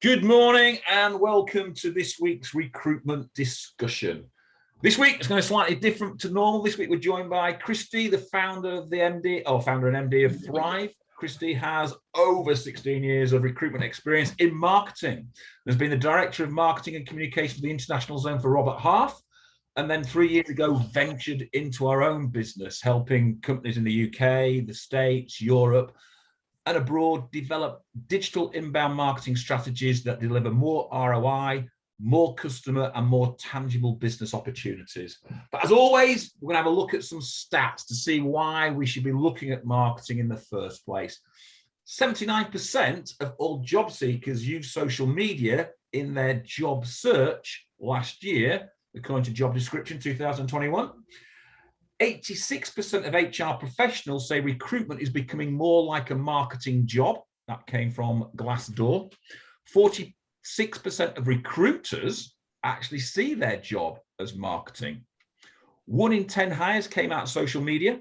Good morning and welcome to this week's recruitment discussion. This week it's going to be slightly different to normal. This week we're joined by Christy, the founder and MD of Thrive. Christy has over 16 years of recruitment experience in marketing. Has been the director of marketing and communication for the international zone for Robert Half, and then 3 years ago ventured into our own business, helping companies in the UK, the States, Europe, and abroad develop digital inbound marketing strategies that deliver more ROI, more customer and more tangible business opportunities. But as always, we're going to have a look at some stats to see why we should be looking at marketing in the first place. 79% of all job seekers use social media in their job search last year, according to Job Description 2021. 86% of HR professionals say recruitment is becoming more like a marketing job. That came from Glassdoor. 46% of recruiters actually see their job as marketing. 1 in 10 hires came out of social media.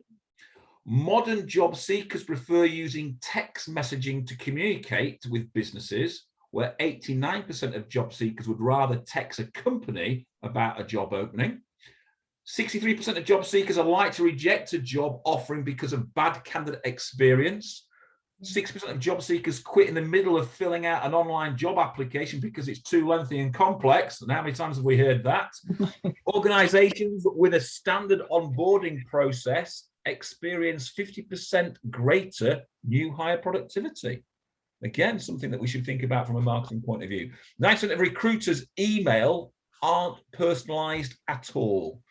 Modern job seekers prefer using text messaging to communicate with businesses, where 89% of job seekers would rather text a company about a job opening. 63% of job seekers are likely to reject a job offering because of bad candidate experience. 6% of job seekers quit in the middle of filling out an online job application because it's too lengthy and complex. And how many times have we heard that? Organizations with a standard onboarding process experience 50% greater new hire productivity. Again, something that we should think about from a marketing point of view. 9% of recruiters' email aren't personalized at all.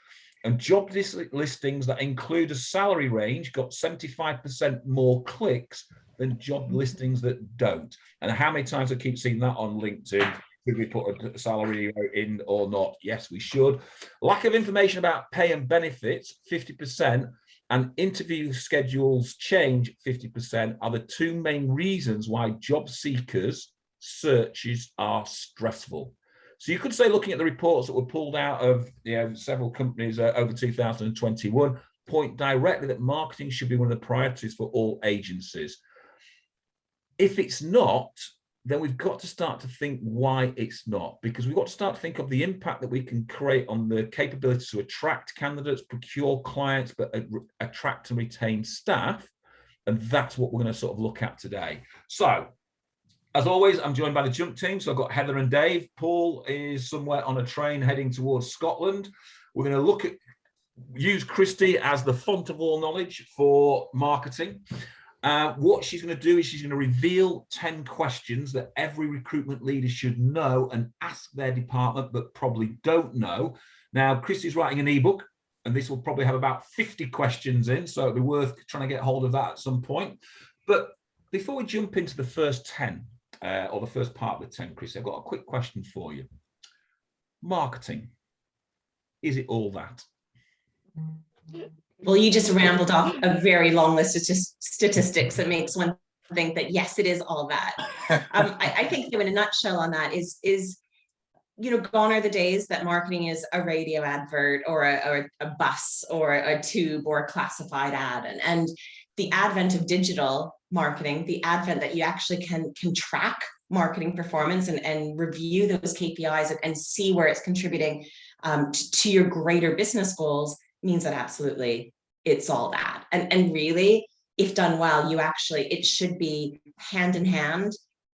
And job listings that include a salary range got 75% more clicks than job listings that don't. And how many times I keep seeing that on LinkedIn? Should we put a salary in or not? Yes, we should. Lack of information about pay and benefits, 50%, and interview schedules change, 50%, are the two main reasons why job seekers' searches are stressful. So you could say, looking at the reports that were pulled out of several companies over 2021, point directly that marketing should be one of the priorities for all agencies. If it's not, then we've got to start to think why it's not, because we've got to start to think of the impact that we can create on the capability to attract candidates, procure clients, but attract and retain staff. And that's what we're going to sort of look at today. So, as always, I'm joined by the Jump team. So I've got Heather and Dave. Paul is somewhere on a train heading towards Scotland. We're going to use Christy as the font of all knowledge for marketing. What she's going to do is she's going to reveal 10 questions that every recruitment leader should know and ask their department, but probably don't know. Now, Christy's writing an ebook, and this will probably have about 50 questions in, so it'll be worth trying to get hold of that at some point. But before we jump into the first 10, or the first part of the 10, Chris, I've got a quick question for you. Marketing, is it all that? Well, you just rambled off a very long list of statistics that makes one think that, yes, it is all that. I think in a nutshell on that is gone are the days that marketing is a radio advert or a bus or a tube or a classified ad. And the advent of digital marketing, the advent that you actually can track marketing performance and review those KPIs and see where it's contributing to your greater business goals, means that absolutely it's all that. And really, if done well, it should be hand in hand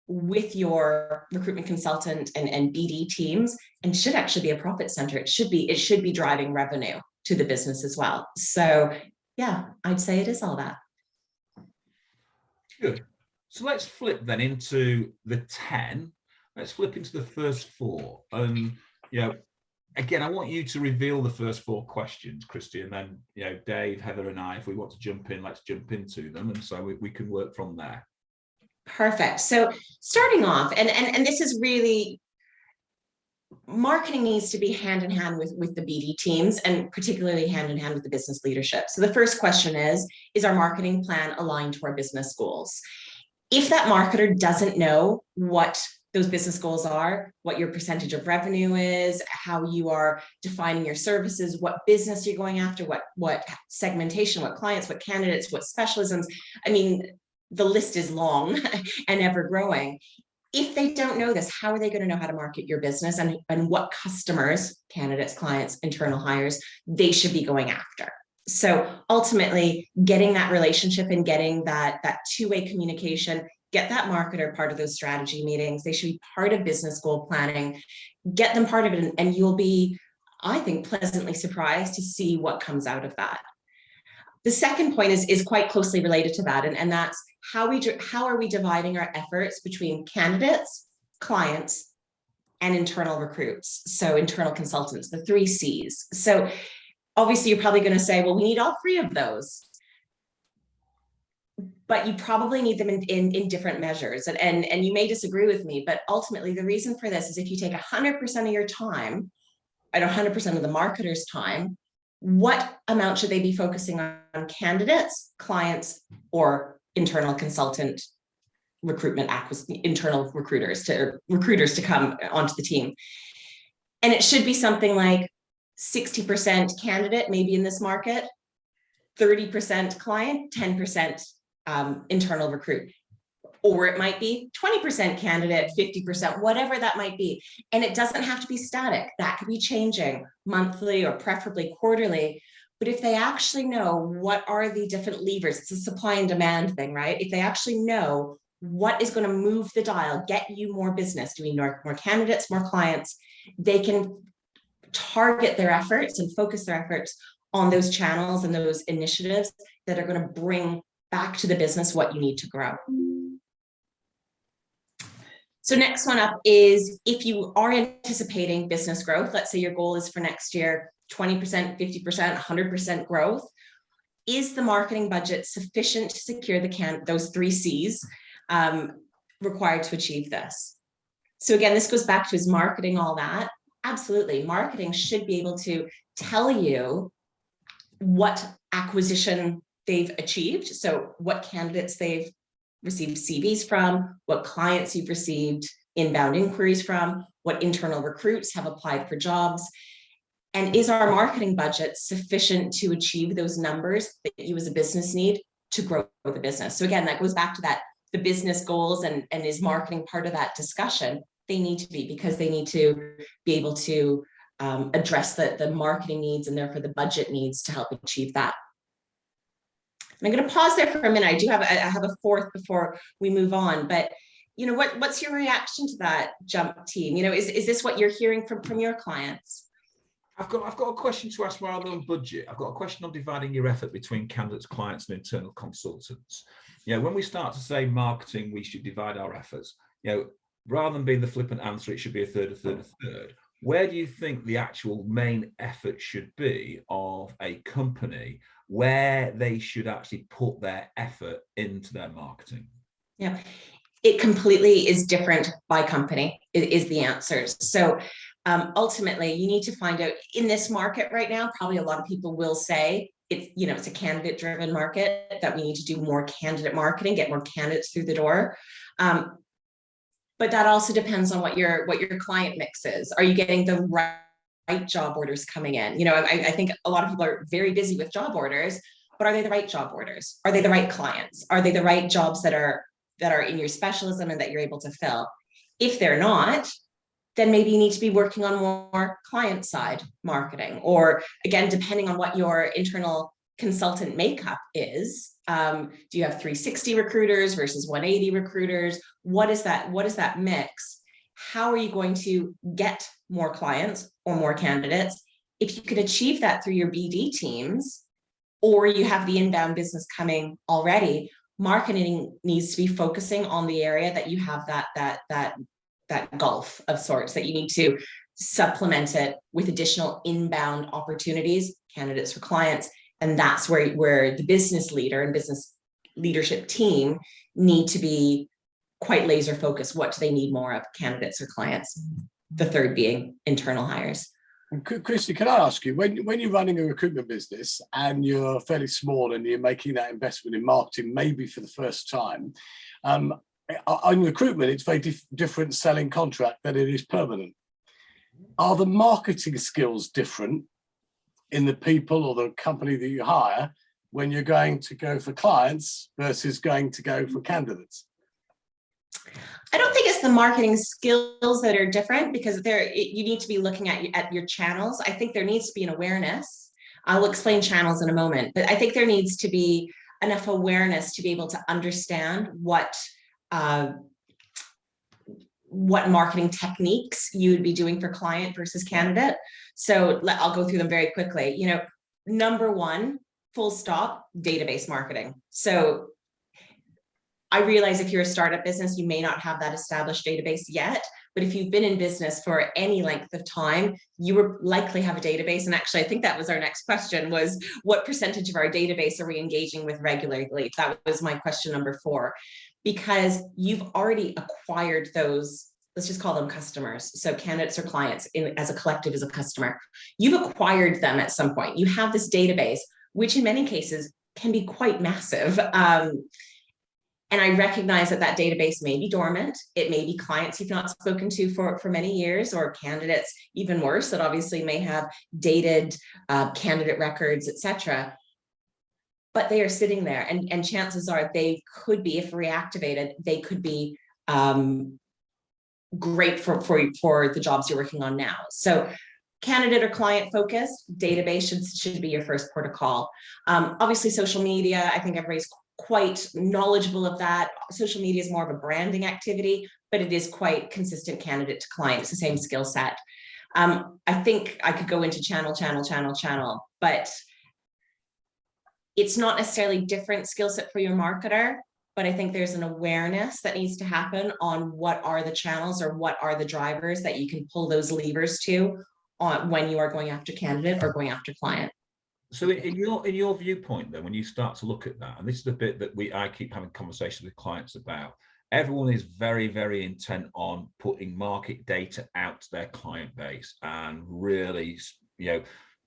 with your recruitment consultant and BD teams, and should actually be a profit center. It should be driving revenue to the business as well. So yeah, I'd say it is all that. Good. So let's flip then into the 10. Let's flip into the first 4. And again, I want you to reveal the first 4 questions, Christy, and then Dave, Heather, and I, if we want to jump in, let's jump into them, and so we can work from there. Perfect. So starting off, and this is really, marketing needs to be hand in hand with the BD teams, and particularly hand in hand with the business leadership. So the first question is our marketing plan aligned to our business goals? If that marketer doesn't know what those business goals are, what your percentage of revenue is, how you are defining your services, what business you're going after, what segmentation, what clients, what candidates, what specialisms, I mean, the list is long and ever growing. If they don't know this, how are they going to know how to market your business and what customers, candidates, clients, internal hires, they should be going after? So ultimately, getting that relationship and getting that two-way communication, get that marketer part of those strategy meetings. They should be part of business goal planning. Get them part of it, and you'll be, I think, pleasantly surprised to see what comes out of that. The second point is quite closely related to that, and that's how are we dividing our efforts between candidates, clients, and internal recruits, so internal consultants, the 3 C's. So obviously you're probably going to say, well, we need all 3 of those, but you probably need them in different measures, and you may disagree with me, but ultimately the reason for this is if you take 100% of your time and 100% of the marketer's time, what amount should they be focusing on candidates, clients, or internal consultant recruitment, internal recruiters to come onto the team? And it should be something like 60% candidate, maybe in this market, 30% client, 10% internal recruit. Or it might be 20% candidate, 50%, whatever that might be. And it doesn't have to be static. That could be changing monthly or preferably quarterly. But if they actually know what are the different levers, it's a supply and demand thing, right? If they actually know what is going to move the dial, get you more business, doing more candidates, more clients, they can target their efforts and focus their efforts on those channels and those initiatives that are going to bring back to the business what you need to grow. So next one up is, if you are anticipating business growth, let's say your goal is for next year, 20%, 50%, 100% growth, is the marketing budget sufficient to secure those 3 C's required to achieve this? So again, this goes back to, is marketing all that? Absolutely. Marketing should be able to tell you what acquisition they've achieved. So what candidates they've received CVs from, what clients you've received inbound inquiries from, what internal recruits have applied for jobs, and is our marketing budget sufficient to achieve those numbers that you as a business need to grow the business? So again, that goes back to that, the business goals, and is marketing part of that discussion? They need to be, because they need to be able to address the marketing needs and therefore the budget needs to help achieve that. I'm going to pause there for a minute. I have a fourth before we move on, but what's your reaction to that, Jump team? Is this what you're hearing from your clients? I've got a question to ask rather than budget. I've got a question on dividing your effort between candidates, clients, and internal consultants. When we start to say marketing, we should divide our efforts. Rather than being the flippant answer, it should be a third, a third, a third. Where do you think the actual main effort should be of a company, where they should actually put their effort into their marketing? Yeah, it completely is different by company, is the answer. So ultimately, you need to find out, in this market right now, probably a lot of people will say it's a candidate-driven market, that we need to do more candidate marketing, get more candidates through the door. But that also depends on what your client mix is. Are you getting the right job orders coming in? I think a lot of people are very busy with job orders, but are they the right job orders? Are they the right clients? Are they the right jobs that are in your specialism and that you're able to fill? If they're not, then maybe you need to be working on more client side marketing, or again, depending on what your internal consultant makeup is. Do you have 360 recruiters versus 180 recruiters? What is that mix? How are you going to get more clients or more candidates? If you can achieve that through your BD teams, or you have the inbound business coming already, marketing needs to be focusing on the area that you have that gulf of sorts, that you need to supplement it with additional inbound opportunities, candidates for clients. And that's where the business leader and business leadership team need to be quite laser focused. What do they need more of, candidates or clients? The third being internal hires. Christy, can I ask you, when you're running a recruitment business and you're fairly small and you're making that investment in marketing, maybe for the first time, on recruitment, it's very different selling contract than it is permanent. Are the marketing skills different in the people or the company that you hire when you're going to go for clients versus going to go for candidates? I don't think it's the marketing skills that are different, because you need to be looking at your channels. I think there needs to be an awareness. I'll explain channels in a moment, but I think there needs to be enough awareness to be able to understand what marketing techniques you would be doing for client versus candidate. So I'll go through them very quickly. You know, number one, full stop, database marketing. So I realize if you're a startup business, you may not have that established database yet, but if you've been in business for any length of time, you will likely have a database. And actually, I think that was our next question, was what percentage of our database are we engaging with regularly? That was my question number 4, because you've already acquired those, let's just call them customers. So candidates or clients as a collective, as a customer, you've acquired them at some point. You have this database, which in many cases can be quite massive. And I recognize that database may be dormant. It may be clients you've not spoken to for many years, or candidates, even worse, that obviously may have dated candidate records, etc. But they are sitting there, and chances are they could be, if reactivated, they could be great for the jobs you're working on now. So candidate or client focused, database should be your first port of call. Obviously, social media, I think everybody's quite knowledgeable of that. Social media is more of a branding activity, but it is quite consistent candidate to client. It's the same skill set. I think I could go into channel, but it's not necessarily different skill set for your marketer, but I think there's an awareness that needs to happen on what are the channels or what are the drivers that you can pull those levers to on when you are going after candidate or going after client. So in your viewpoint, then, when you start to look at that, and this is the bit that I keep having conversations with clients about, everyone is very, very intent on putting market data out to their client base and really,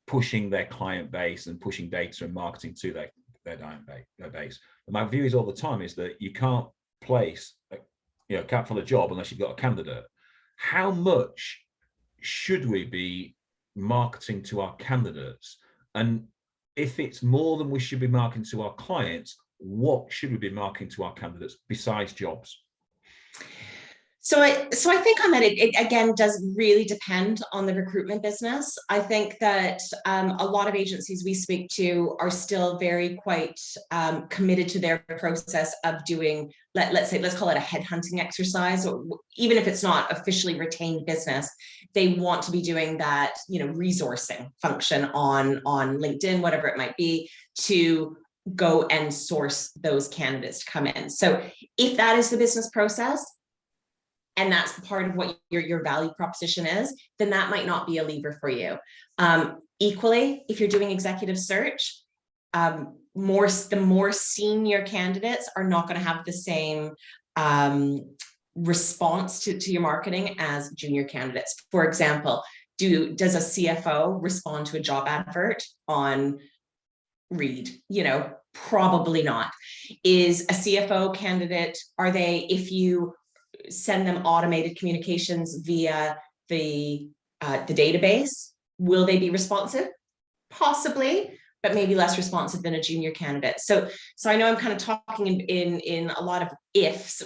pushing their client base and pushing data and marketing to their base. And my view is all the time is that you can't place, can't fill a job unless you've got a candidate. How much should we be marketing to our candidates? And if it's more than we should be marketing to our clients, what should we be marketing to our candidates besides jobs? So I think on that, it again does really depend on the recruitment business. I think that a lot of agencies we speak to are still very quite committed to their process of doing, let's call it a headhunting exercise, or even if it's not officially retained business, they want to be doing that, resourcing function on LinkedIn, whatever it might be, to go and source those candidates to come in. So if that is the business process, and that's part of what your value proposition is, then that might not be a lever for you. Equally, if you're doing executive search, the more senior candidates are not going to have the same response to your marketing as junior candidates. For example, does a CFO respond to a job advert on Reed? Probably not. Is a CFO candidate, if you send them automated communications via the database, will they be responsive? Possibly, but maybe less responsive than a junior candidate. So I know I'm kind of talking in a lot of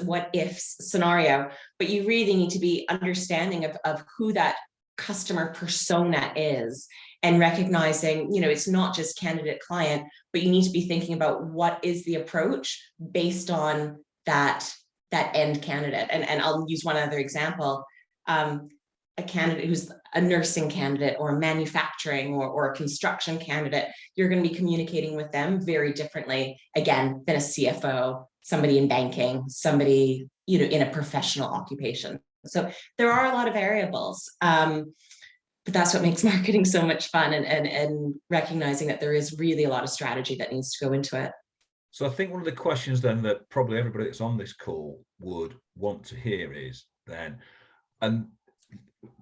what ifs scenario, but you really need to be understanding of who that customer persona is, and recognizing, it's not just candidate client, but you need to be thinking about what is the approach based on that end candidate. And I'll use one other example. A candidate who's a nursing candidate or a manufacturing or a construction candidate, you're going to be communicating with them very differently, again, than a CFO, somebody in banking, somebody, in a professional occupation. So there are a lot of variables, but that's what makes marketing so much fun, and recognizing that there is really a lot of strategy that needs to go into it. So I think one of the questions then that probably everybody that's on this call would want to hear is then, and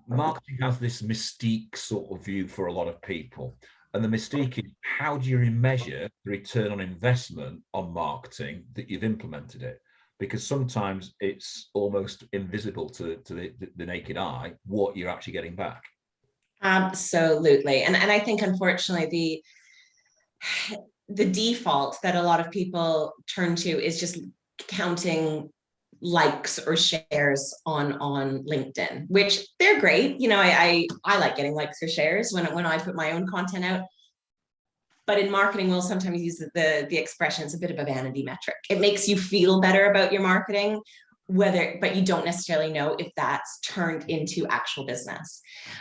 marketing has this mystique sort of view for a lot of people. And the mystique is, how do you measure the return on investment on marketing that you've implemented it? Because sometimes it's almost invisible to the naked eye what you're actually getting back. Absolutely. And I think, unfortunately, the default that a lot of people turn to is just counting likes or shares on LinkedIn, which they're great. You know, I like getting likes or shares when I put my own content out. But in marketing, we'll sometimes use the expression, it's a bit of a vanity metric. It makes you feel better about your marketing, but you don't necessarily know if that's turned into actual business.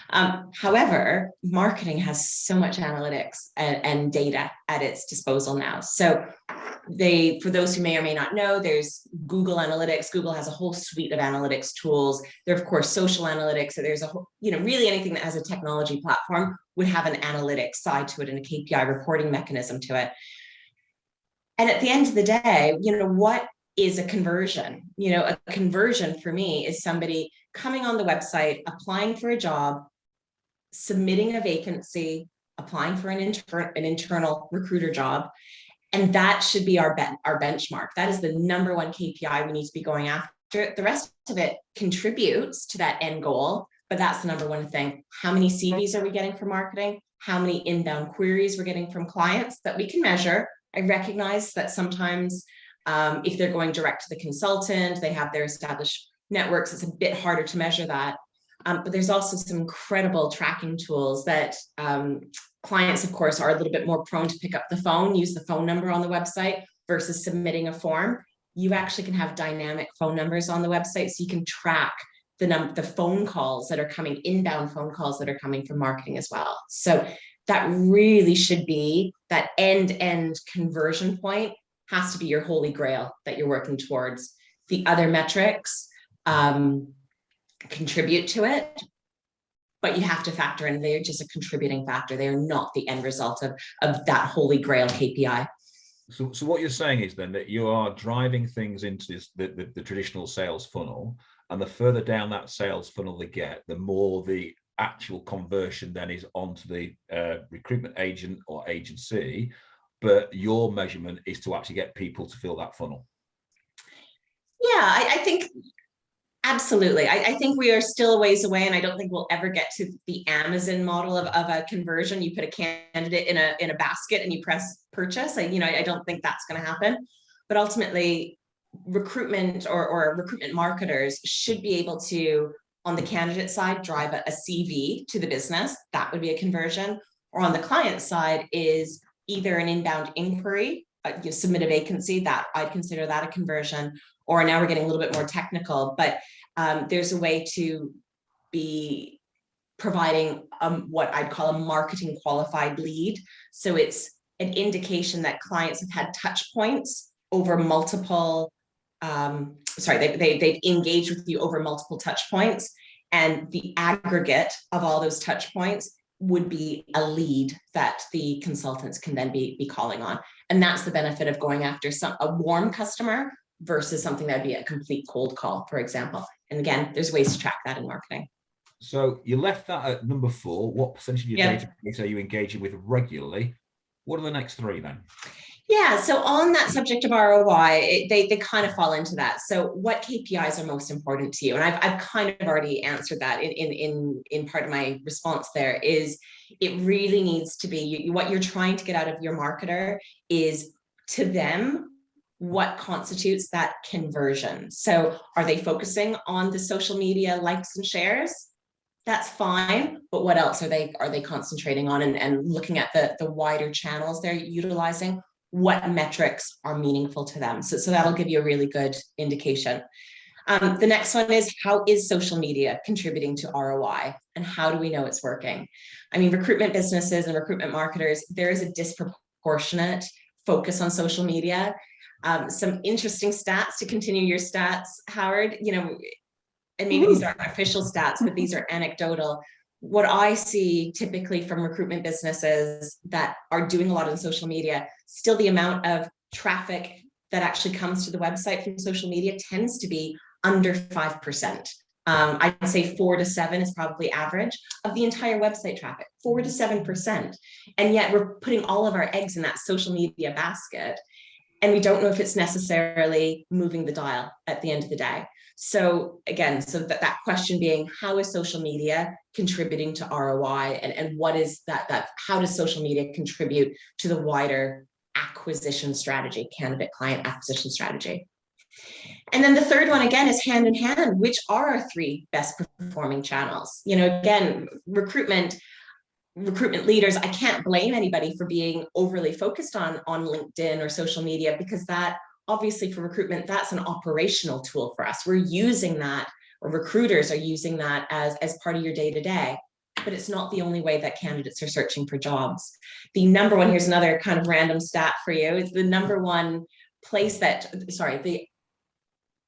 However, marketing has so much analytics and data at its disposal now. So for those who may or may not know, there's Google Analytics. Google has a whole suite of analytics tools. There are, of course, social analytics. So there's a whole, really anything that has a technology platform would have an analytics side to it and a KPI reporting mechanism to it. And at the end of the day, what is a conversion? A conversion for me is somebody coming on the website, applying for a job, submitting a vacancy, applying for an internal recruiter job. And that should be our benchmark. That is the number one KPI we need to be going after. The rest of it contributes to that end goal, but that's the number one thing. How many CVs are we getting from marketing? How many inbound queries we're getting from clients that we can measure? I recognize that sometimes if they're going direct to the consultant, they have their established networks, it's a bit harder to measure that. But there's also some incredible tracking tools that clients, of course, are a little bit more prone to pick up the phone, use the phone number on the website versus submitting a form. You actually can have dynamic phone numbers on the website, so you can track the phone calls that are coming, inbound phone calls that are coming from marketing as well. So that really should be that end-to-end conversion point, has to be your holy grail that you're working towards. The other metrics contribute to it, but you have to factor in, they're just a contributing factor. They are not the end result of that holy grail KPI. So what you're saying is then that you are driving things into the traditional sales funnel, and the further down that sales funnel they get, the more the actual conversion then is onto the recruitment agent or agency. But your measurement is to actually get people to fill that funnel. Yeah, I think absolutely. I think we are still a ways away, and I don't think we'll ever get to the Amazon model of a conversion. You put a candidate in a basket and you press purchase. I don't think that's going to happen. But ultimately, recruitment or recruitment marketers should be able to, on the candidate side, drive a CV to the business. That would be a conversion. Or on the client side is either an inbound inquiry, you submit a vacancy, that I'd consider that a conversion. Or now we're getting a little bit more technical, but there's a way to be providing what I'd call a marketing qualified lead. So it's an indication that clients have had touch points over multiple, they've engaged with you over multiple touch points, and the aggregate of all those touch points would be a lead that the consultants can then be calling on. And that's the benefit of going after a warm customer versus something that would be a complete cold call, for example. And again, there's ways to track that in marketing. So you left that at number 4. What percentage of your database are you engaging with regularly? What are the next 3 then? Yeah, so on that subject of ROI, they kind of fall into that. So what KPIs are most important to you? And I've kind of already answered that in part of my response there. Is it really needs to be what you're trying to get out of your marketer is, to them, what constitutes that conversion. So are they focusing on the social media likes and shares? That's fine, but what else are they concentrating on, and looking at the wider channels they're utilizing? What metrics are meaningful to them? So that'll give you a really good indication. The next one is, how is social media contributing to ROI, and how do we know it's working? I mean, recruitment businesses and recruitment marketers, there is a disproportionate focus on social media. Some interesting stats to continue your stats, Howard, and maybe these aren't official stats, but these are anecdotal. What I see typically from recruitment businesses that are doing a lot on social media, still the amount of traffic that actually comes to the website from social media tends to be under 5%. I'd say 4 to 7 is probably average of the entire website traffic, 4 to 7%. And yet we're putting all of our eggs in that social media basket, and we don't know if it's necessarily moving the dial at the end of the day. So again, that question being, how is social media contributing to ROI, and what is that how does social media contribute to the wider acquisition strategy, candidate client acquisition strategy? And then the third one, again, is hand in hand, which are our three best performing channels. You know, again, recruitment leaders, I can't blame anybody for being overly focused on LinkedIn or social media, because that obviously for recruitment, that's an operational tool for us. We're using that, or recruiters are using that as part of your day-to-day, but it's not the only way that candidates are searching for jobs. The number one, here's another kind of random stat for you, is the number one place the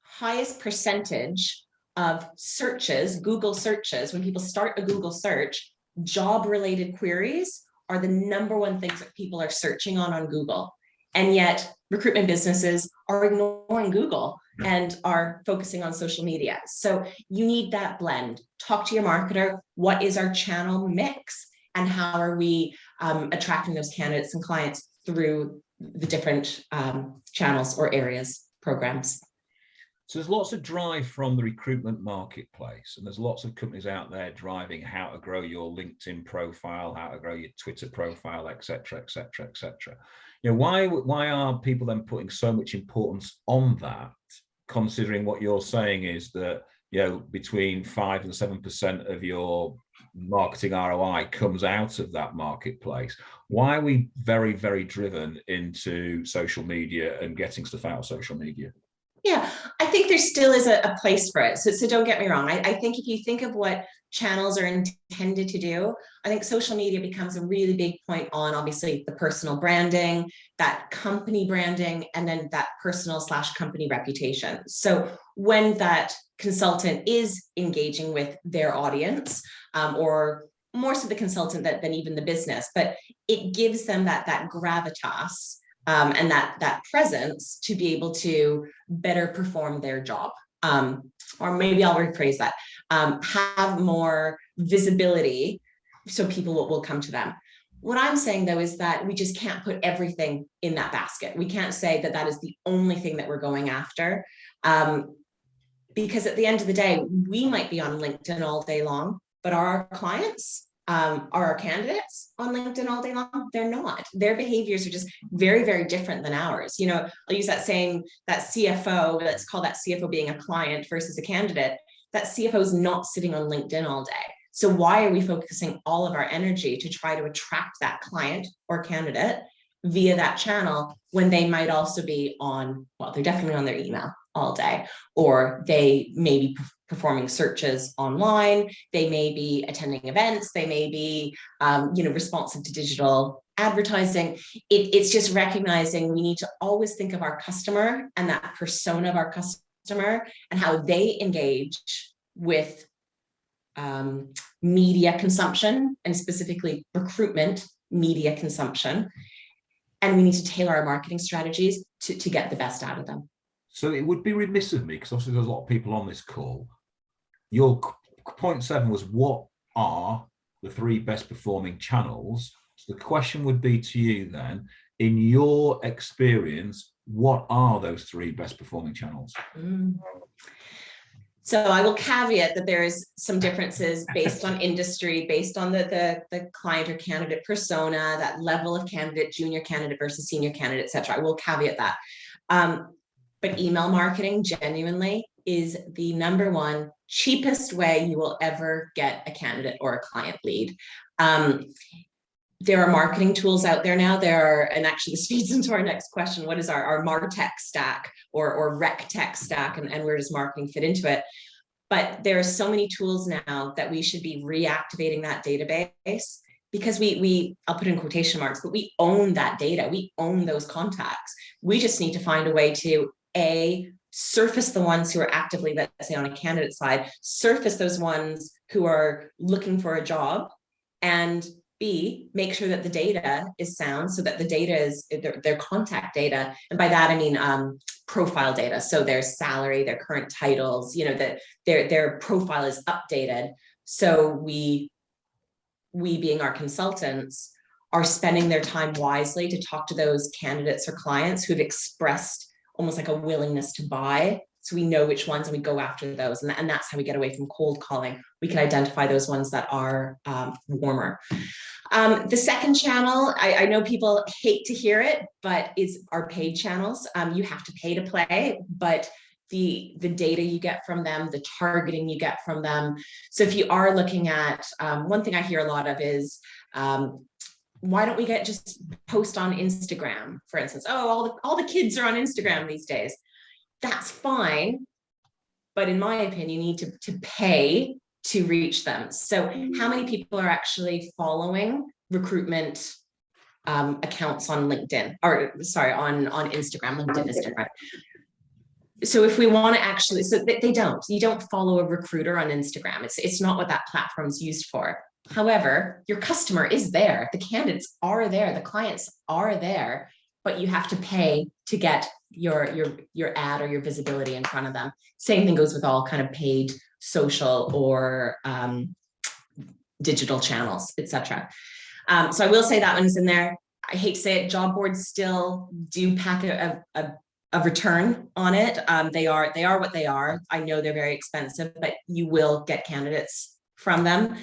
highest percentage of searches, Google searches, when people start a Google search, job-related queries are the number one things that people are searching on Google. And yet recruitment businesses are ignoring Google and are focusing on social media. So you need that blend. Talk to your marketer. What is our channel mix? And how are we attracting those candidates and clients through the different channels or areas, programs? So there's lots of drive from the recruitment marketplace, and there's lots of companies out there driving how to grow your LinkedIn profile, how to grow your Twitter profile, etc., etc., etc. You know, why are people then putting so much importance on that, considering what you're saying is that, you know, between 5 and 7% of your marketing ROI comes out of that marketplace? Why are we very, very driven into social media and getting stuff out of social media? Yeah, I think there still is a place for it. So don't get me wrong. I think if you think of what channels are intended to do, I think social media becomes a really big point on obviously the personal branding, that company branding, and then that personal / company reputation. So when that consultant is engaging with their audience, or more so the consultant than even the business, but it gives them that gravitas, and that presence to be able to better perform their job. Or maybe I'll rephrase that, have more visibility so people will come to them. What I'm saying though is that we just can't put everything in that basket. We can't say that that is the only thing that we're going after, because at the end of the day, we might be on LinkedIn all day long, but are our clients, are our candidates on LinkedIn all day long? They're not. Their behaviors are just very, very different than ours. You know, I'll use that CFO, let's call that CFO being a client versus a candidate. That CFO is not sitting on LinkedIn all day. So why are we focusing all of our energy to try to attract that client or candidate via that channel when they might also be on, well, they're definitely on their email all day, or they may be performing searches online, they may be attending events, they may be responsive to digital advertising. It's just recognizing we need to always think of our customer and that persona of our customer and how they engage with media consumption, and specifically recruitment media consumption. And we need to tailor our marketing strategies to get the best out of them. So it would be remiss of me, because obviously there's a lot of people on this call. Your point 7 was, what are the 3 best performing channels? So the question would be to you then, in your experience, what are those 3 best performing channels? So I will caveat that there is some differences based on industry, based on the client or candidate persona, that level of candidate, junior candidate versus senior candidate, et cetera. I will caveat that. But email marketing genuinely is the number one cheapest way you will ever get a candidate or a client lead. There are marketing tools out there now. And actually this feeds into our next question. What is our MarTech stack or RecTech stack, and where does marketing fit into it? But there are so many tools now that we should be reactivating that database, because I'll put in quotation marks, but we own that data. We own those contacts. We just need to find a way to surface the ones who are actively, let's say on a candidate side, surface those ones who are looking for a job, and B, make sure that the data is sound, so that the data is their contact data. And by that, I mean profile data. So their salary, their current titles, that their profile is updated. So we being our consultants are spending their time wisely to talk to those candidates or clients who've expressed almost like a willingness to buy. So we know which ones and we go after those. And that's how we get away from cold calling. We can identify those ones that are warmer. The second channel, I know people hate to hear it, but it's our paid channels. You have to pay to play, but the data you get from them, the targeting you get from them. So if you are looking at, one thing I hear a lot of is, why don't we just post on Instagram, for instance? Oh, all the kids are on Instagram these days. That's fine. But in my opinion, you need to pay to reach them. So how many people are actually following recruitment accounts on LinkedIn, or sorry, on Instagram, LinkedIn is different. So if we want to actually, so you don't follow a recruiter on Instagram. It's not what that platform's used for. However, your customer is there, the candidates are there, the clients are there, but you have to pay to get your ad or your visibility in front of them. Same thing goes with all kind of paid social or digital channels, etc. So I will say that one's in there. I hate to say it, job boards still do pack a return on it. They are what they are. I know they're very expensive, but you will get candidates from them.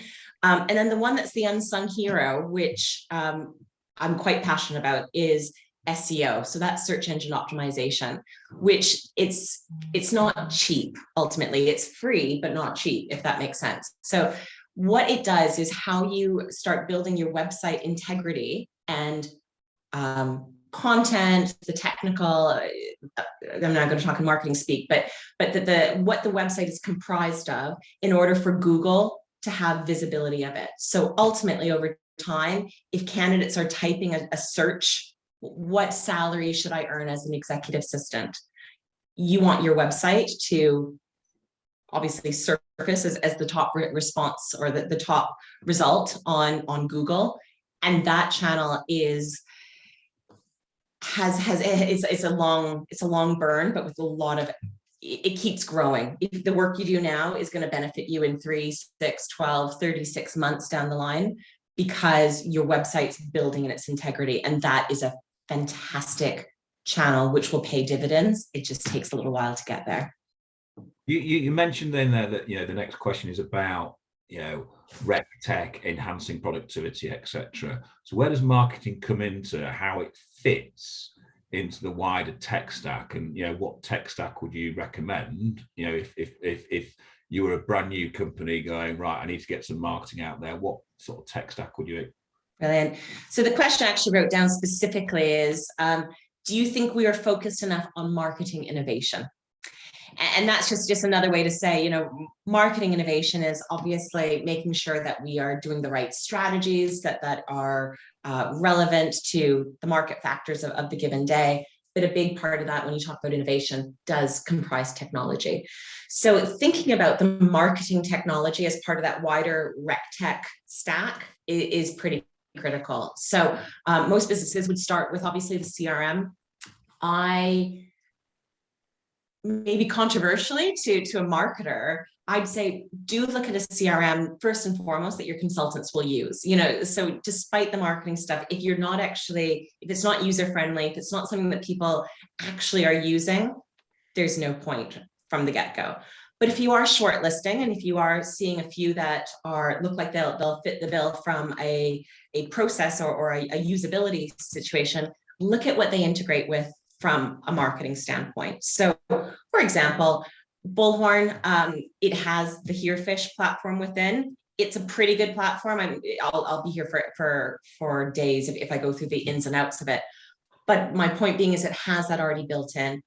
And then the one that's the unsung hero, which I'm quite passionate about, is SEO. So that's search engine optimization, which it's not cheap. Ultimately, it's free, but not cheap, if that makes sense. So what it does is how you start building your website integrity and content, the technical, I'm not going to talk in marketing speak, but what the website is comprised of in order for Google to have visibility of it. So ultimately, over time, if candidates are typing a search, what salary should I earn as an executive assistant? You want your website to obviously surface as the top response or the top result on Google. And that channel it's a long burn, but with a lot of, it keeps growing. If the work you do now is going to benefit you in 3, 6, 12, 36 months down the line, because your website's building in its integrity. And that is a fantastic channel, which will pay dividends. It just takes a little while to get there. You mentioned in there that, the next question is about, rep tech, enhancing productivity, etc. So where does marketing come into how it fits into the wider tech stack? And, what tech stack would you recommend? If you were a brand new company going, right, I need to get some marketing out there, what sort of tech stack would you? Brilliant. So the question I actually wrote down specifically is, do you think we are focused enough on marketing innovation? And that's just another way to say, marketing innovation is obviously making sure that we are doing the right strategies that are relevant to the market factors of the given day. But a big part of that, when you talk about innovation, does comprise technology. So thinking about the marketing technology as part of that wider rec tech stack is pretty critical. So most businesses would start with obviously the CRM. Maybe controversially to a marketer, I'd say do look at a CRM first and foremost that your consultants will use. So despite the marketing stuff, if it's not user friendly, if it's not something that people actually are using, there's no point from the get-go. But if you are shortlisting, and if you are seeing a few that look like they'll fit the bill from a process or a usability situation, look at what they integrate with from a marketing standpoint. So, for example, Bullhorn, it has the Herefish platform within. It's a pretty good platform. I'll be here for days if I go through the ins and outs of it. But my point being is it has that already built in.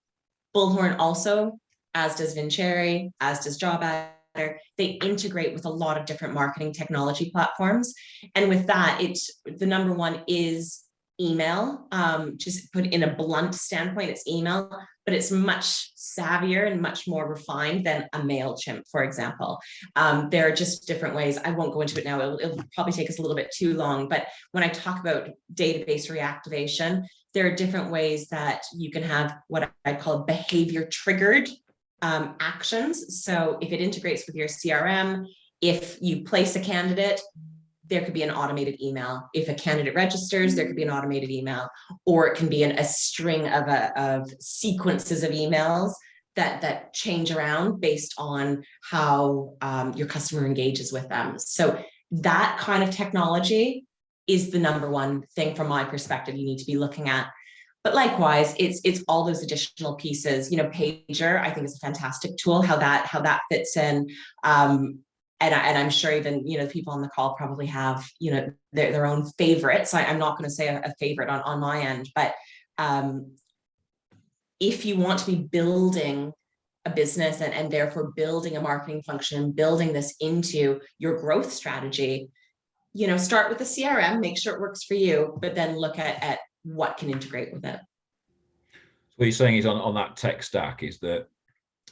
Bullhorn also, as does Vincere, as does JobAdder, they integrate with a lot of different marketing technology platforms. And with that, the number one is email. Just put in a blunt standpoint, it's email, but it's much savvier and much more refined than a MailChimp, for example. There are just different ways. I won't go into it now. It'll probably take us a little bit too long, but when I talk about database reactivation, there are different ways that you can have what I call behavior triggered actions. So if it integrates with your CRM, if you place a candidate, there could be an automated email. If a candidate registers, there could be an automated email, or it can be a string of sequences of emails that change around based on how your customer engages with them. So that kind of technology is the number one thing from my perspective you need to be looking at. But likewise, it's all those additional pieces. Pager, I think, is a fantastic tool. How that fits in, and I'm sure even people on the call probably have their own favorites. I'm not going to say a favorite on my end, but if you want to be building a business and therefore building a marketing function, building this into your growth strategy, start with the CRM, make sure it works for you, but then look at what can integrate with it. So what you're saying is on that tech stack is that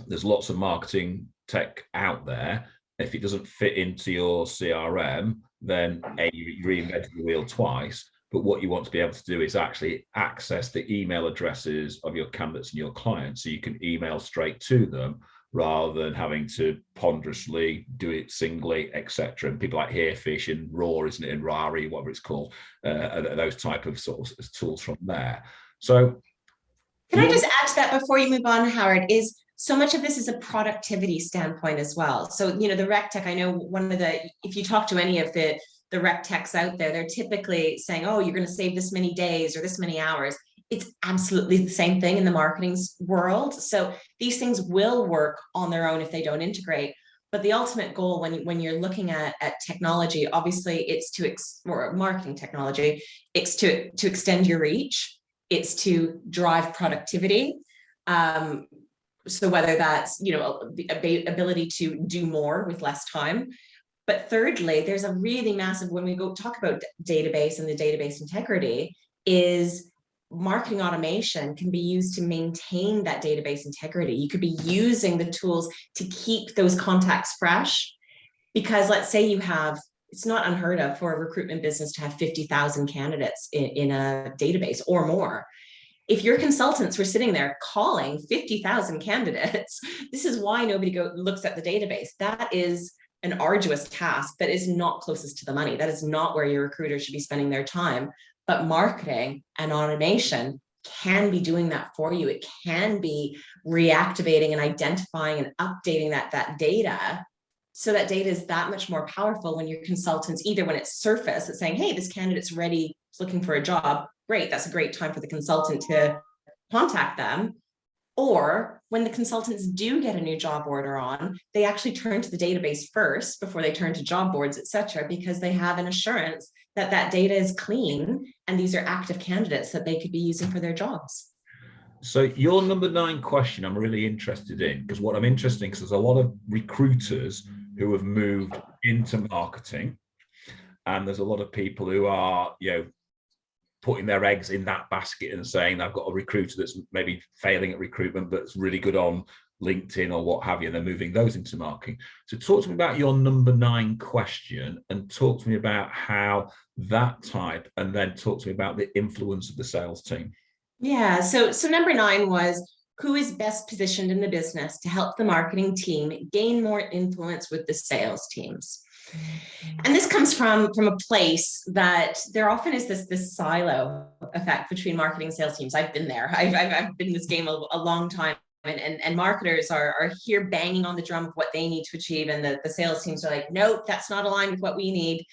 there's lots of marketing tech out there. If it doesn't fit into your CRM, then you reinvented the wheel twice. But what you want to be able to do is actually access the email addresses of your candidates and your clients, so you can email straight to them rather than having to ponderously do it singly, etc. And people like Hairfish and Raw, isn't it, and Rari, whatever it's called, those type of sort of tools from there. So can I just add to that before you move on, Howard, is so much of this is a productivity standpoint as well. So, the rec tech, I know if you talk to any of the rec techs out there, they're typically saying, oh, you're going to save this many days or this many hours. It's absolutely the same thing in the marketing world. So these things will work on their own if they don't integrate. But the ultimate goal when you're looking at technology, obviously it's or marketing technology, it's to extend your reach. It's to drive productivity. So whether that's, the ability to do more with less time. But thirdly, there's a really massive, when we go talk about database and the database integrity, is marketing automation can be used to maintain that database integrity. You could be using the tools to keep those contacts fresh, because let's say it's not unheard of for a recruitment business to have 50,000 candidates in a database or more. If your consultants were sitting there calling 50,000 candidates, this is why nobody looks at the database. That is an arduous task that is not closest to the money. That is not where your recruiter should be spending their time. But marketing and automation can be doing that for you. It can be reactivating and identifying and updating that data. So that data is that much more powerful when your consultants, either when it's surfaced, it's saying, hey, this candidate's ready, looking for a job. Great, that's a great time for the consultant to contact them. Or when the consultants do get a new job order on, they actually turn to the database first before they turn to job boards, et cetera, because they have an assurance that that data is clean and these are active candidates that they could be using for their jobs. So your number 9 question I'm really interested in, because what I'm interested in, because there's a lot of recruiters who have moved into marketing, and there's a lot of people who are, putting their eggs in that basket and saying, I've got a recruiter that's maybe failing at recruitment, but it's really good on LinkedIn or what have you, and they're moving those into marketing. So talk to me about your number 9 question, and talk to me about how that type, and then talk to me about the influence of the sales team. Yeah, so number 9 was, who is best positioned in the business to help the marketing team gain more influence with the sales teams? And this comes from a place that there often is this silo effect between marketing and sales teams. I've been there. I've been in this game a long time, and marketers are here banging on the drum of what they need to achieve, and the sales teams are like, nope, that's not aligned with what we need.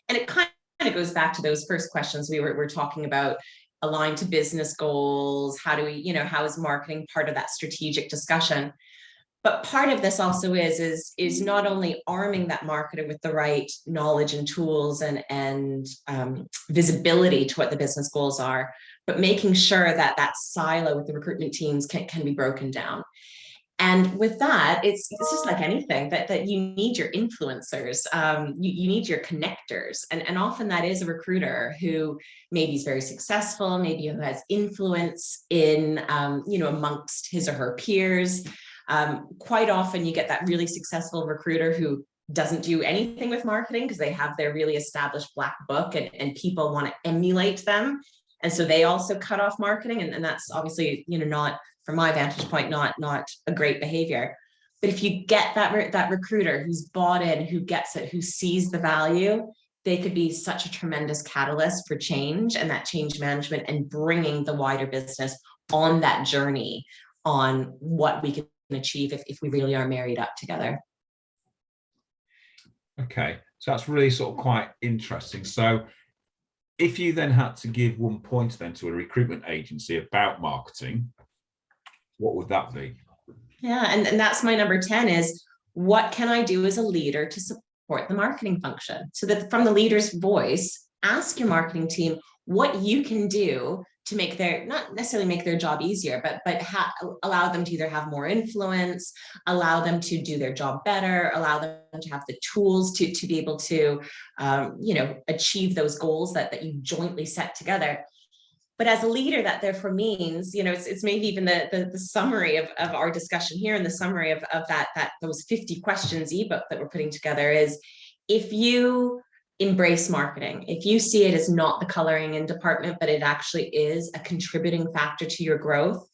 And it kind of goes back to those first questions we were talking about, aligned to business goals. How do we, how is marketing part of that strategic discussion? But part of this also is not only arming that marketer with the right knowledge and tools and visibility to what the business goals are, but making sure that silo with the recruitment teams can be broken down. And with that, it's just like anything that you need your influencers, you need your connectors. And often that is a recruiter who maybe is very successful, maybe who has influence in, amongst his or her peers. Quite often you get that really successful recruiter who doesn't do anything with marketing because they have their really established black book, and people want to emulate them. And so they also cut off marketing. And that's obviously, not, from my vantage point, not a great behavior. But if you get that recruiter who's bought in, who gets it, who sees the value, they could be such a tremendous catalyst for change and that change management, and bringing the wider business on that journey on what we can achieve if we really are married up together. Okay, so that's really sort of quite interesting. So if you then had to give one point then to a recruitment agency about marketing, what would that be? Yeah, and that's my number 10 is, what can I do as a leader to support the marketing function? So that from the leader's voice, ask your marketing team what you can do to make their, not necessarily make their job easier, but allow them to either have more influence, allow them to do their job better, allow them to have the tools to be able to, achieve those goals that you jointly set together. But as a leader, that therefore means, it's maybe even the summary of our discussion here, and the summary of that those 50 questions ebook that we're putting together is, if you embrace marketing, if you see it as not the coloring in department, but it actually is a contributing factor to your growth,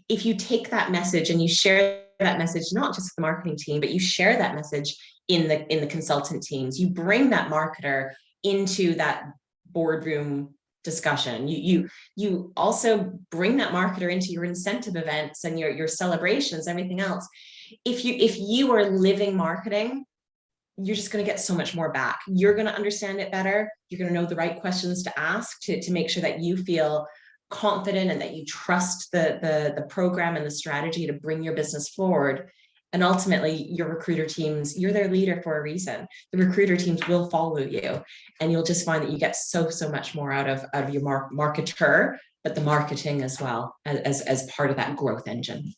if you take that message and you share that message, not just with the marketing team, but you share that message in the consultant teams, you bring that marketer into that boardroom discussion. You also bring that marketer into your incentive events and your celebrations, everything else. If you are living marketing, you're just going to get so much more back. You're going to understand it better. You're going to know the right questions to ask to make sure that you feel confident and that you trust the program and the strategy to bring your business forward. And ultimately, your recruiter teams, you're their leader for a reason. The recruiter teams will follow you, and you'll just find that you get so much more out of your marketer, but the marketing as well as part of that growth engine.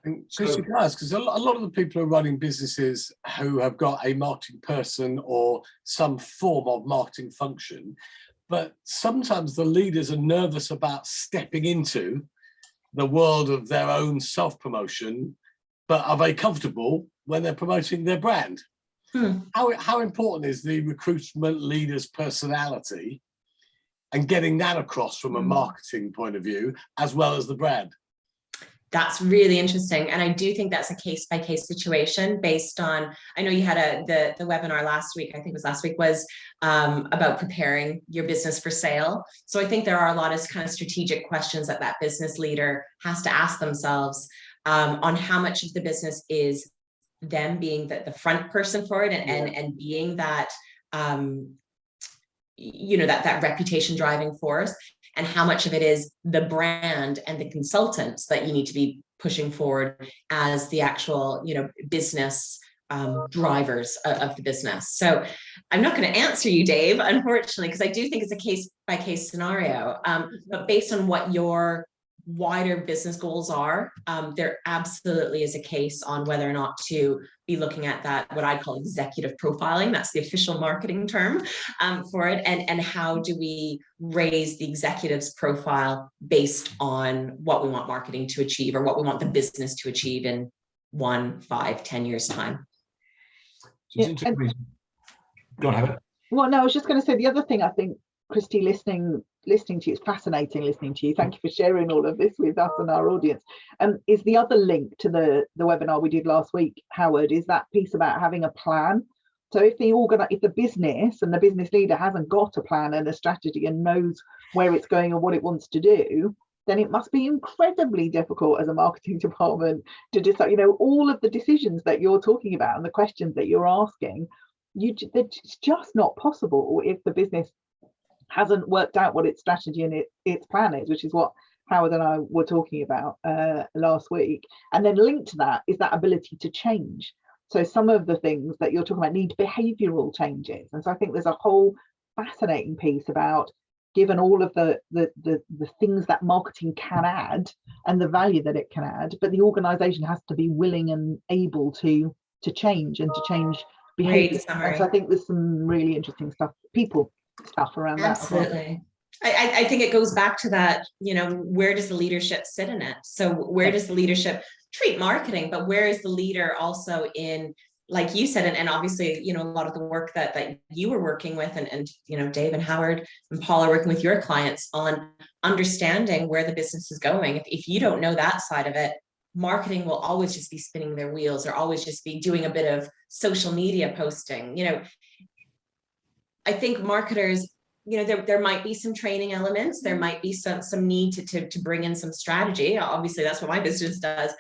And Christy, can I ask, because a lot of the people who are running businesses who have got a marketing person or some form of marketing function, but sometimes the leaders are nervous about stepping into the world of their own self-promotion, but are very comfortable when they're promoting their brand. How important is the recruitment leader's personality and getting that across from a marketing point of view, as well as the brand? That's really interesting. And I do think that's a case-by-case situation based on, I know you had the webinar last week, I think it was last week, was about preparing your business for sale. So I think there are a lot of kind of strategic questions that business leader has to ask themselves on how much of the business is them being the front person for it and being that, that reputation driving force, and how much of it is the brand and the consultants that you need to be pushing forward as the actual, business drivers of the business. So I'm not going to answer you, Dave, unfortunately, because I do think it's a case-by-case scenario. But based on what your wider business goals are, there absolutely is a case on whether or not to be looking at that, what I call executive profiling. That's the official marketing term for it. And how do we raise the executive's profile based on what we want marketing to achieve, or what we want the business to achieve in 1, 5, 10 years time. Go on, Heather. Well, no, I was just going to say the other thing. I think, Christy, listening to you, it's fascinating listening to you. Thank you for sharing all of this with us and our audience. Is the other link to the webinar we did last week, Howard, is that piece about having a plan. So if the business and the business leader hasn't got a plan and a strategy and knows where it's going and what it wants to do, then it must be incredibly difficult as a marketing department to decide, all of the decisions that you're talking about and the questions that you're asking. It's just not possible if the business hasn't worked out what its strategy and its plan is, which is what Howard and I were talking about last week. And then linked to that is that ability to change. So some of the things that you're talking about need behavioural changes. And so I think there's a whole fascinating piece about, given all of the things that marketing can add and the value that it can add, but the organisation has to be willing and able to change and to change behaviour. And so I think there's some really interesting stuff around that. Absolutely. I think it goes back to that, where does the leadership sit in it? So where does the leadership treat marketing, but where is the leader also in, like you said, and obviously, a lot of the work that you were working with and Dave and Howard and Paul are working with your clients on understanding where the business is going. If you don't know that side of it, marketing will always just be spinning their wheels, or always just be doing a bit of social media posting. I think marketers, there might be some training elements. There might be some need to bring in some strategy. Obviously, that's what my business does.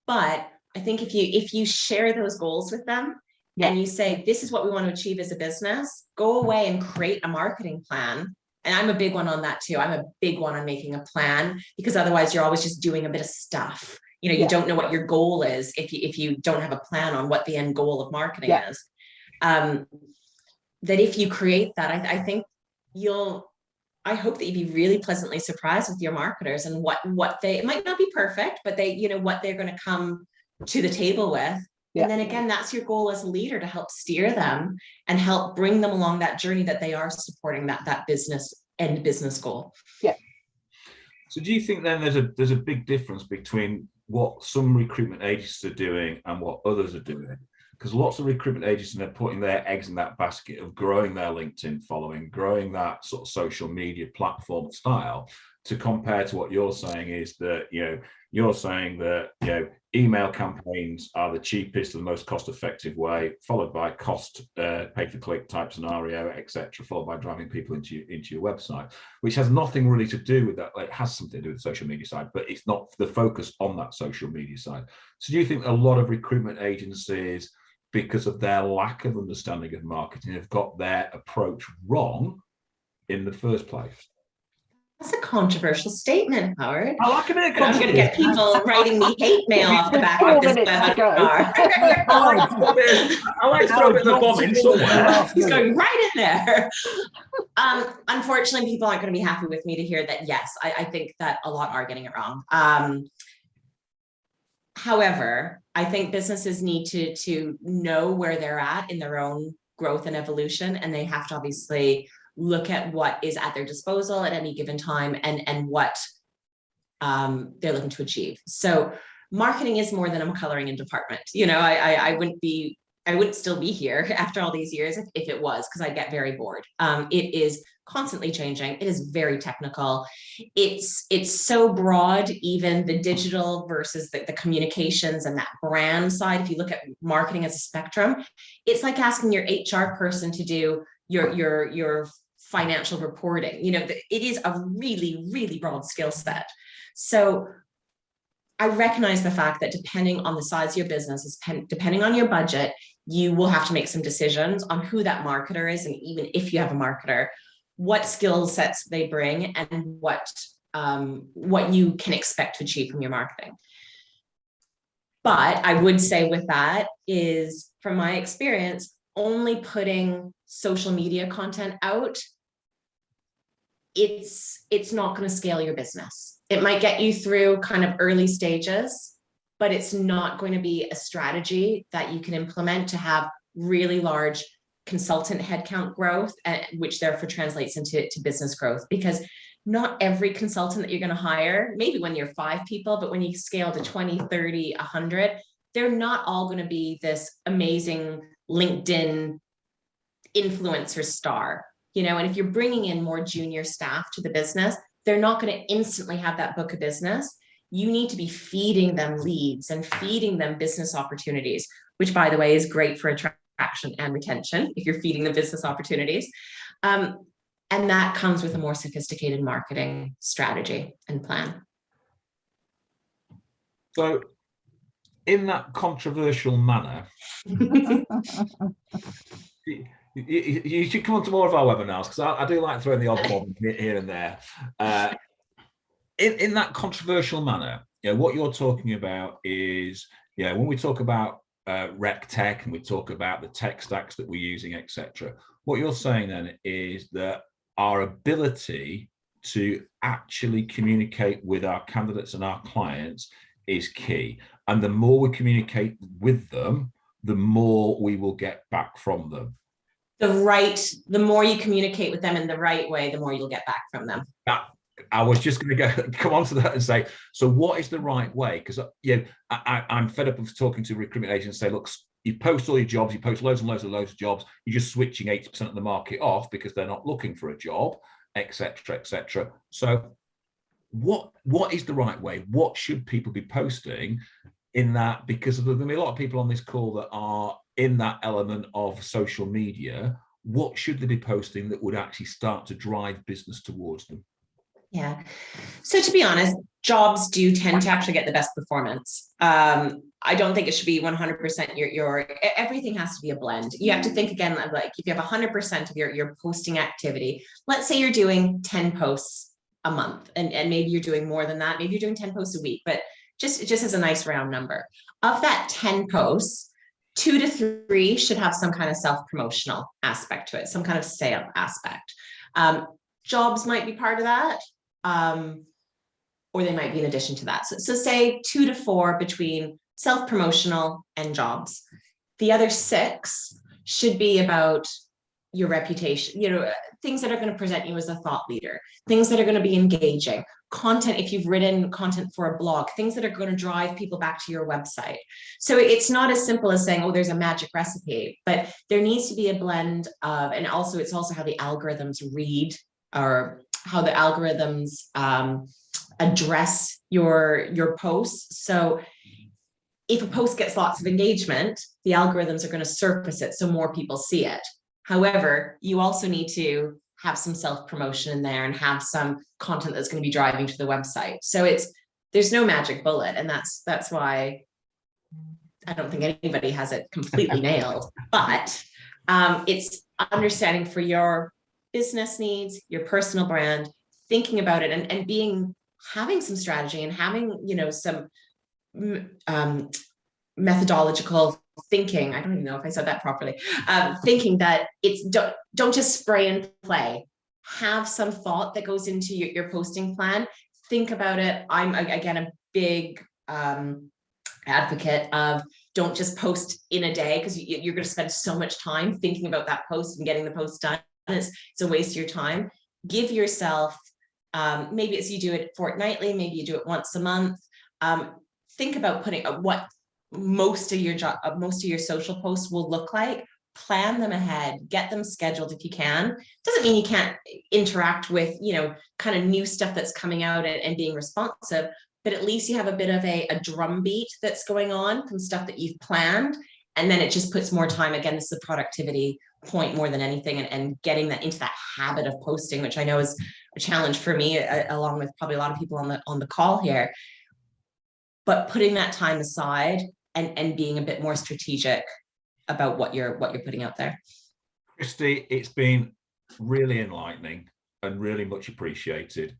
But I think if you share those goals with them and you say, this is what we want to achieve as a business, go away and create a marketing plan. And I'm a big one on that too. I'm a big one on making a plan, because otherwise you're always just doing a bit of stuff. You don't know what your goal is if you don't have a plan on what the end goal of marketing is. That if you create that, I think I hope that you'd be really pleasantly surprised with your marketers and what they, it might not be perfect, but they, what they're going to come to the table with. And then again, that's your goal as a leader, to help steer them and help bring them along that journey that they are supporting that business goal. Yeah. So do you think then there's a big difference between what some recruitment agencies are doing and what others are doing? Because lots of recruitment agencies are putting their eggs in that basket of growing their LinkedIn following, growing that sort of social media platform style, to compare to what you're saying is that, you're saying that, email campaigns are the cheapest and the most cost-effective way, followed by cost, pay-per-click type scenario, etc., followed by driving people into your website, which has nothing really to do with that. It has something to do with the social media side, but it's not the focus on that social media side. So do you think a lot of recruitment agencies, because of their lack of understanding of marketing, have got their approach wrong in the first place? That's a controversial statement, Howard. I like a bit of I'm going to get people writing me hate mail off the back of this webinar. I like to throw a bit of a bomb in somewhere. He's going right in there. Unfortunately, people aren't going to be happy with me to hear that. Yes, I think that a lot are getting it wrong. However, I think businesses need to know where they're at in their own growth and evolution, and they have to obviously look at what is at their disposal at any given time and what they're looking to achieve. So marketing is more than a coloring in department. I wouldn't still be here after all these years if it was, because I get very bored. It is constantly changing. It is very technical. It's so broad, even the digital versus the communications and that brand side. If you look at marketing as a spectrum, it's like asking your HR person to do your financial reporting. It is a really, really broad skill set. So I recognize the fact that depending on the size of your business, depending on your budget, you will have to make some decisions on who that marketer is. And even if you have a marketer, what skill sets they bring and what you can expect to achieve from your marketing. But I would say with that is, from my experience, only putting social media content out, it's not going to scale your business. It might get you through kind of early stages, but it's not going to be a strategy that you can implement to have really large consultant headcount growth, which therefore translates into business growth. Because not every consultant that you're going to hire, maybe when you're 5 people, but when you scale to 20, 30, 100, they're not all going to be this amazing LinkedIn influencer star. And if you're bringing in more junior staff to the business, they're not going to instantly have that book of business. You need to be feeding them leads and feeding them business opportunities, which, by the way, is great for attraction and retention if you're feeding them business opportunities. And that comes with a more sophisticated marketing strategy and plan. So in that controversial manner, you should come on to more of our webinars, because I do like throwing the odd bomb here and there. In that controversial manner, what you're talking about is, when we talk about rec tech and we talk about the tech stacks that we're using, etc., what you're saying then is that our ability to actually communicate with our candidates and our clients is key. And the more we communicate with them, the more we will get back from them. The more you communicate with them in the right way, the more you'll get back from them. I was just going to come on to that and say, so what is the right way? Because I'm fed up of talking to recruitment agents and say, look, you post all your jobs, you post loads and loads of jobs, you're just switching 80% of the market off because they're not looking for a job, etc., etc. So what is the right way? What should people be posting in that? Because there's going to be a lot of people on this call that are in that element of social media. What should they be posting that would actually start to drive business towards them? Yeah. So to be honest, jobs do tend to actually get the best performance. I don't think it should be 100% everything has to be a blend. You have to think again, like if you have 100% of your posting activity, let's say you're doing 10 posts a month, and maybe you're doing more than that. Maybe you're doing 10 posts a week, but just as a nice round number. Of that 10 posts, 2 to 3 should have some kind of self-promotional aspect to it, some kind of sale aspect. Jobs might be part of that. Or they might be in addition to that. So say 2 to 4 between self-promotional and jobs. The other 6 should be about your reputation, things that are going to present you as a thought leader, things that are going to be engaging, content, if you've written content for a blog, things that are going to drive people back to your website. So it's not as simple as saying, oh, there's a magic recipe, but there needs to be a blend of, and also it's also how the algorithms read, or how the algorithms address your posts. So if a post gets lots of engagement, the algorithms are going to surface it so more people see it. However, you also need to have some self-promotion in there and have some content that's going to be driving to the website. So there's no magic bullet, and that's why I don't think anybody has it completely nailed. But it's understanding for your business needs, your personal brand, thinking about it, and having some strategy and having some methodological thinking. I don't even know if I said that properly. Thinking that it's don't just spray and play. Have some thought that goes into your posting plan. Think about it. I'm again a big advocate of don't just post in a day, because you're going to spend so much time thinking about that post and getting the post done. It's a waste of your time. Give yourself, maybe it's you do it fortnightly, maybe you do it once a month. Think about putting what most of your social posts will look like. Plan them ahead, get them scheduled if you can. Doesn't mean you can't interact with, kind of new stuff that's coming out and being responsive, but at least you have a bit of a drumbeat that's going on from stuff that you've planned. And then it just puts more time. Again, this is a productivity point more than anything, and getting that into that habit of posting, which I know is a challenge for me, along with probably a lot of people on the call here. But putting that time aside and being a bit more strategic about what you're putting out there. Christy, it's been really enlightening and really much appreciated.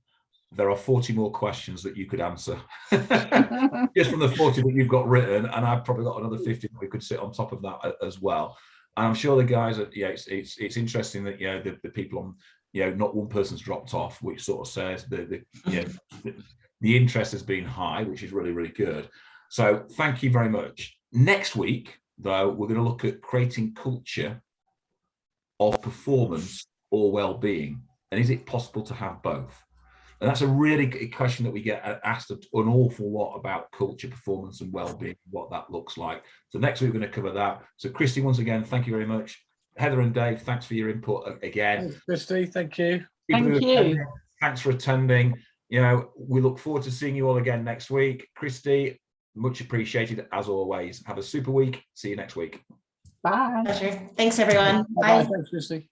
There are 40 more questions that you could answer just from the 40 that you've got written, and I've probably got another 50 that we could sit on top of that as well. And I'm sure the guys it's interesting that the people on not one person's dropped off, which sort of says the interest has been high, which is really, really good. So thank you very much. Next week, though, we're going to look at creating culture of performance or well-being, and is it possible to have both? And that's a really good question that we get asked an awful lot about culture, performance, and well-being, what that looks like. So next week we're going to cover that. So Christy, once again, thank you very much. Heather and Dave, thanks for your input again. Thanks, Christy. Thank you. Thank you. Thanks for attending. We look forward to seeing you all again next week. Christy, much appreciated as always. Have a super week. See you next week. Bye. Pleasure. Thanks, everyone. Bye. Thanks, Christy.